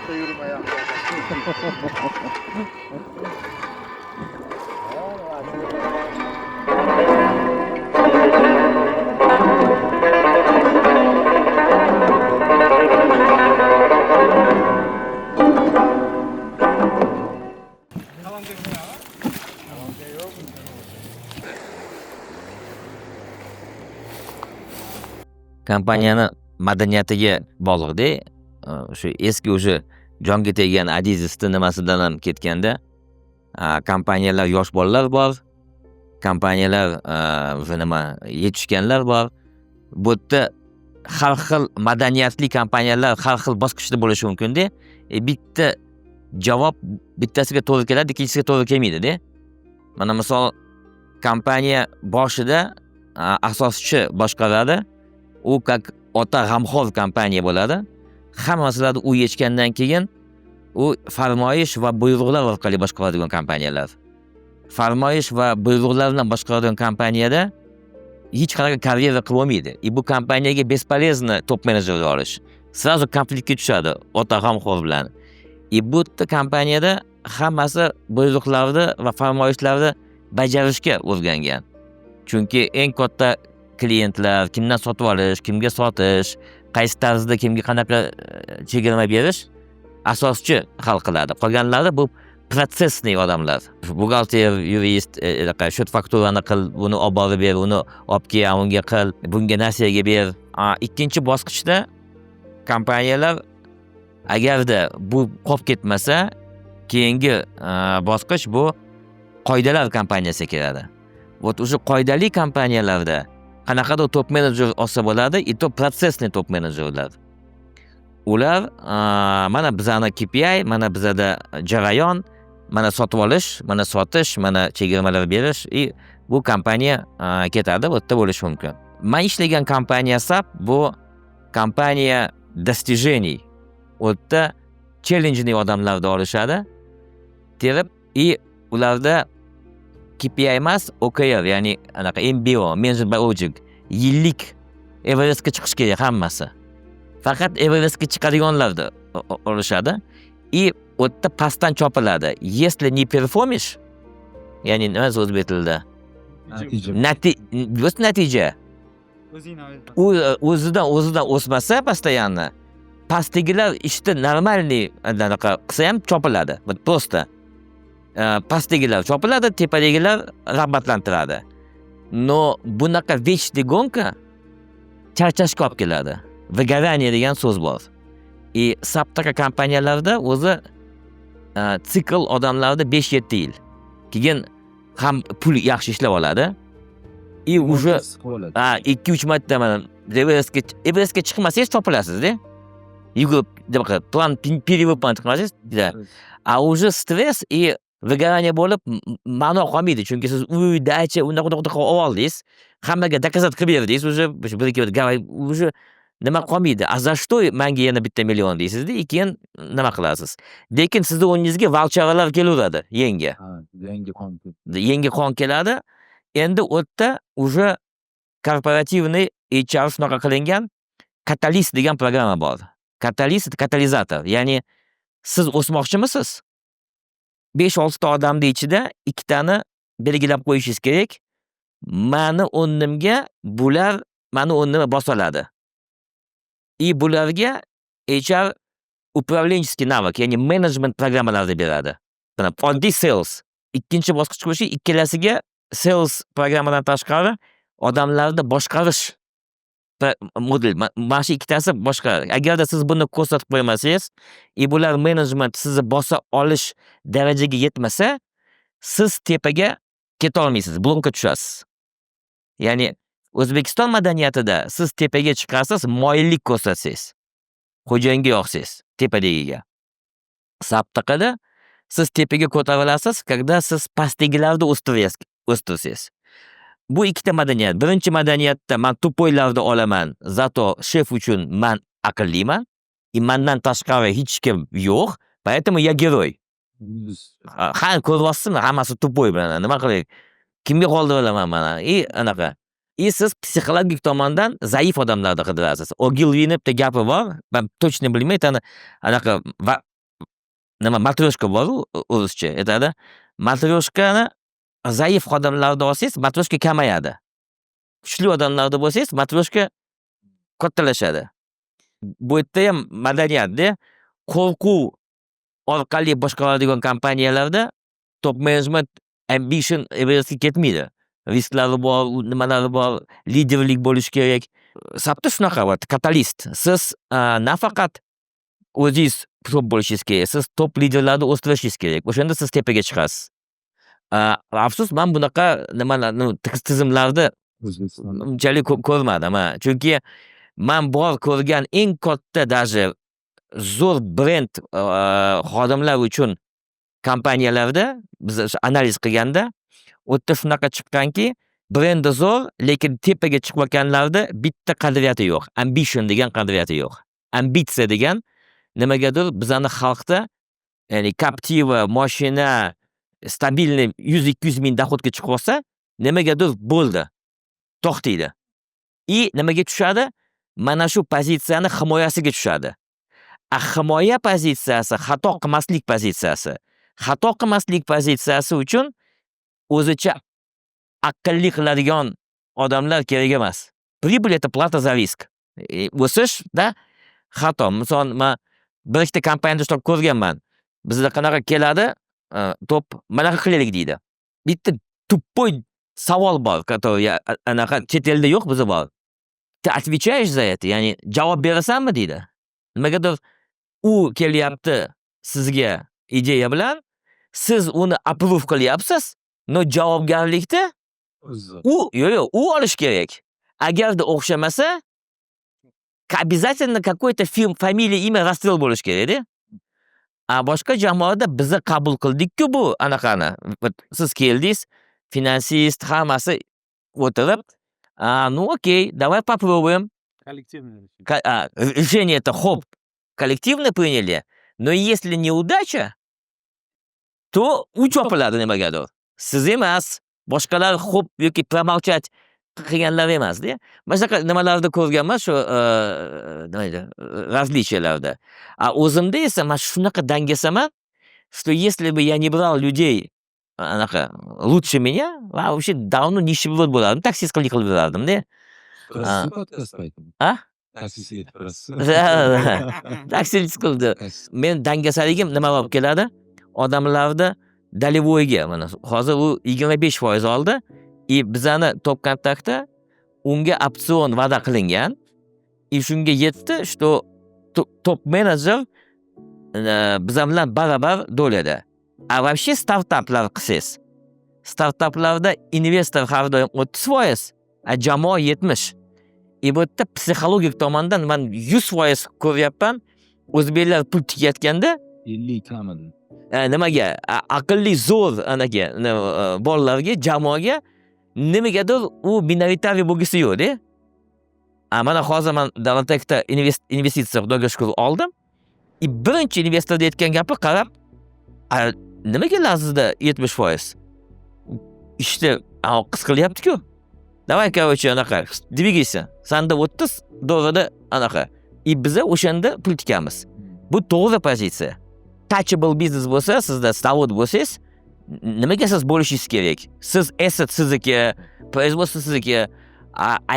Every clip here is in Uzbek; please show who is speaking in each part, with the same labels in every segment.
Speaker 1: Orta yürüme
Speaker 2: Kompaniyani madaniyatiga bog'liqda, shu eski o'sha jonga teggan adizisti nimasidan ham ketganda, kompaniyalar yosh bolalar bor, kompaniyalar nima yetishganlar bor. Bu yerda har xil madaniyatli kompaniyalar har xil bosqichda bo'lishi mumkin-da. Bitta javob bittasiga to'g'ri keladi, ikkinchisiga to'g'ri kelmaydi-da. Mana misol kompaniya boshida asoschi boshqaradi. U как ota g'amxo'r kompaniya bo'ladi. Hamma narsalarni u yechgandan keyin u farmoyish va buyruqlar orqali boshqaradigan kompaniyalar. Farmoyish va buyruqlar bilan boshqaradigan kompaniyada hech qanaqa karyera qilib olmaydi. Bu kompaniyaga бесполезно top menejerni olish. Sразу konfliktga tushadi ota g'amxo'r bilan. Bu kompaniyada hammasi buyruqlarni va farmoyishlarni bajarishga o'rgangan. Chunki eng katta klientlar, kimdan sotib olish, kimga sotish, qaysi tarzda kimga qanaqa chegirma berish asoschi hal qiladi. Qolganlari bu protsessniy odamlar. Buxgalter, yurist, shot fakturani qil, buni olib borib ber, uni olib kel, unga qil, bunga nasiyaga ber. Ikkinchi bosqichda kompaniyalar agarda bu qolib ketmasa, keyingi bosqich bu qoidalar kompaniyasiga kiradi. Вот o'sha qoidali kompaniyalarda qanaqadir top menejer olsa bo'ladi, to protsessniy top menejerlar. Ular mana bizani KPI, mana bizada jarayon, mana sotib olish, mana sotish, mana chegirmalar berish, bu kompaniya ketadi, bu yerda bo'lishi mumkin. Men ishlagan kompaniya SAP bu kompaniya достижений. U yerda challenge'li odamlarni olishadi. Terib, ularda KPI emas, OKR, ya'ni anaqa MBO, Management by Object, yillik Everestga chiqish kerak hammasi. Faqat Everestga chiqadiganlarni olishadi. U yerda pastdan chopiladi. Если не перформишь, ya'ni nima o'zbek tilida? Natija. O'zidan o'smasa постоянно, pastdagilar ishda normalniy anaqa qilsa ham chopiladi. Просто pastdagilar chopiladi, tepadagilar rag'batlantiradi. No bunaqa вечный гонка charchashga olib keladi. Выгорание degan so'z bor. SAPdagi kompaniyalarda o'zi sikl odamlarda 5-7 yil. Keyin ham pul yaxshi ishlab oladi. Уже 2-3 marta mana Everestga chiqmasangiz chopilasiz-da. Yugurib, plan перевыполнить qilmasangiz, уже stres выгорание bo'lib ma'no qolmaydi. Chunki siz dacha unaqa qilib oldingiz, hammaga doказать qilib berdingiz, уже nima qolmaydi. A za что menga yana bitta million deysiz-da, keyin nima qilasiz? Lekin sizni o'rningizga voucherlar kelaveradi, yangi. Yangi qon keladi. Endi u yerda уже korporativniy HR shunaqa qilingan katalist degan programma bor. Katalizator, ya'ni siz o'smoqchimisiz? 5-6 ta odamning ichida 2 tani belgilab qo'yishingiz kerak. Meni o'rnimga bular meni o'rnimga bosoladi. Bularga HR управленческий навык, ya'ni management programmalarni beradi. Oddiy sales. Ikkinchi bosqich bo'lishi, ikkalasiga sales programmadan tashqari odamlarni boshqarish model. Mana shu ikkitasi boshqaradi. Agarda siz buni ko'rsatib qo'ymasangiz, bular management sizni bosa olish darajaga yetmasa, siz tepaga keta olmaysiz, blokka tushasiz. Ya'ni O'zbekiston madaniyatida siz tepaga chiqasiz, moyillik ko'rsatsangiz, xo'jayinga yoqsangiz, tepadagiga. SAPdaqada siz tepaga ko'tarilasiz, когда siz pastdagilarni o'stirasiz. Bu ikkita madaniyat. Birinchi madaniyatda men tupoylarni olaman, zato shef uchun men aqlliman. Mendan tashqari hech kim yo'q. Поэтому я герой. Ko'ryapsizmi? Hammasi tupoy bilan. Nima qilay? Kimga qoldiraman mana? Anaqa. Siz psixologik tomondan zaif odamlarni qidirasiz. Ogilviyni bitta gapi bor. Men точно bilmayman, anaqa nima matryoshka bor ruscha aytadi. Matryoshkani zaif xodimlarni olsangiz, matryoshka kamayadi. Kuchli odamlarda bo'lsangiz, matryoshka kattalashadi. Bu yerda ham madaniyatda qo'rquv orqali boshqaradigan kompaniyalarda top management ambition Everestga ketmaydi. Risklari bor, nimalari bor, liderlik bo'lish kerak. Sapda shunaqa katalist. Siz nafaqat o'zingiz top bo'lishingiz kerak, siz top liderlarni o'stirishingiz kerak. O'shanda siz tepaga chiqasiz. Afsus, men bunaqa nimalarni tizimlarda unchalik ko'rmadim. Chunki men bor ko'rgan eng katta даже zo'r brend xodimlar uchun kompaniyalarda biz analiz qilganda o'tda shunaqa chiqqanki, brendi zo'r, lekin tepaga chiqayotganlarda bitta qadriyati yo'q. Ambition degan qadriyati yo'q. Ambitsiya degan nimagadir bizani xalqda, ya'ni Captiva, mashina stabilniy 100-200 ming doходga chiqib olsa, nimagadir bo'ldi. To'xtaydi. Nimaga tushadi? Mana shu pozitsiyani himoyasiga tushadi. Himoya pozitsiyasi xato qilmaslik pozitsiyasi. Xato qilmaslik pozitsiyasi uchun o'zicha aqlli qiladigan odamlar kerak emas. Pribul это plata za risk. O'sishda xato. Misol, men bir ikkita kompaniyada ishlab ko'rganman. Bizda qanaqa keladi? Top manaqa qilaylik deydi. Bitta tuppoy savol bor, который anaqa chet elda yo'q, bizda bor. Ты отвечаешь за это? Ya'ni javob berasanmi deydi. Nimagadir u kelyapti sizga ideya bilan, siz uni approve qilyapsiz, no javobgarlikda u olish kerak. Agarda o'xshamasa, обязательно какой-то familiya, imya, rastrel bo'lish kerak-da. Boshqa jamoada bizni qabul qildik-ku bu anaqani. Siz keldingiz, finansist, hammasi o'tirib, ну окей, давай попробуем.
Speaker 1: Коллективное
Speaker 2: Решение это коллективно приняли, но если неудача, то u chopiladi nimagadir. Siz emas, boshqalar yoki pромолчать qilganlar emas-da. Mana shunaqa nimalarda ko'rganman shu различияlarda. O'zimda esa men shunaqa dangasaman, что если бы я не брал людей anaqa лучше меня, вообще давно нищеброд bo'lardim, taksistlik qilib yurardim-da. Taksist qildi. Men dangasaligim nima bo'lib keladi? Odamlarda Dalivoyga mana hozir u 25% oldi. Bizani top kontaktda unga opsion va'da qilingan. Shunga yetdi, что top menejer bizlar bilan barabar do'lada. Вообще startaplar qilsangiz, startaplarda investor har doim 30%, jamoa 70%. Bu yerda psixologik tomondan men 100% ko'ryapman. O'zbeklar pul tikayotganda
Speaker 1: 50 kamidi.
Speaker 2: Nimaga? Aqlli zo'r anaga bolalarga, jamoaga nimagadir u minoritariy bo'lgisi yo'q-da. Mana hozir men Davlatda investitsiya xudoga shukr oldim. Birinchi investorda aytgan gapi qarab, nimaga lazizda 70%? İşte qisqilyapti-ku. Давай, короче, anaqa, двигайся. Sanda 30 dollarda anaqa. Biza o'shanda pul tikamiz. Bu to'g'ri pozitsiya. Touchable business bo'lsa, sizda stavod bo'lsangiz, nimaga siz bo'lishingiz kerak? Siz asset sizniki, производство sizniki.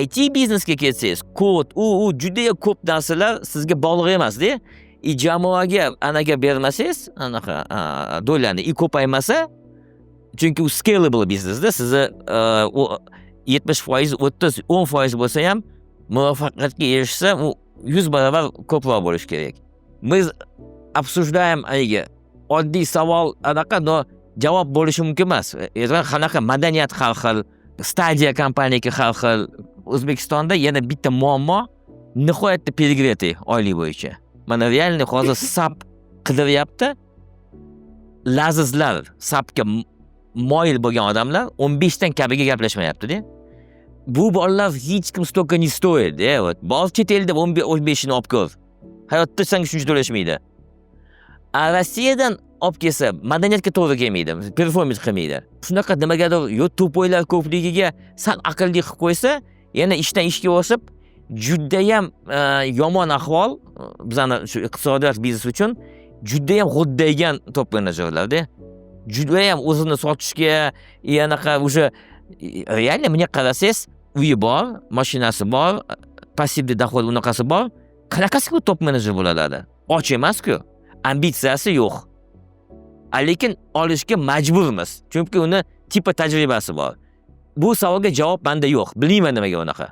Speaker 2: IT biznesga ketsangiz, kod, u juda ko'p narsalar sizga bog'liq emas-da. Jamoaga anaga bermasangiz, anaqa dollarni ko'paymasa, chunki u scalable biznesda sizni 70%, 30, 10% bo'lsa ham muvaffaqiyatga erishsa, u 100 barobar ko'proq bo'lishi kerak. Biz обсуждаем oddiy savol anaqa, no javob bo'lishi mumkin emas. Qanaqa madaniyat har xil, stadiya kompaniyaki har xil. O'zbekistonda yana bitta muammo, nihoyatda перегретый oylik bo'yicha. Mana realni hozir SAP qidiryapti. Lazizlar, SAPga moyil bo'lgan odamlar 15 dan kabiga gaplashmayapti-da. Bu bolalar hech kim stолько не стоит. Bor chet elda 15 ni olib ko'r. Hayotda senga shuncha to'lashmaydi. Rossiyadan olib kelsa, madaniyatga to'g'ri kelmaydi, performans qilmaydi. Shunaqa nimagadir to'poylar ko'pligiga sal aqlli qilib qo'ysa, yana ishdan ishga o'sib, juda ham yomon ahvol bizani shu iqtisodiyot biznes uchun judayam g'o'ddaygan top menejerlarda. Judayam o'zini sotishga, anaqa o'sha reально bunga qarasangiz, uyi bor, mashinasi bor, passivniy doxod unaqasi bor. Qanaqasiga top menejer bo'ladi? Och emas-ku. Ambitsiyasi yo'q. Lekin olishga majburmiz. Chunki uni tipa tajribasi bor. Bu savolga javob menda yo'q. Bilmayman nimaga unaqa.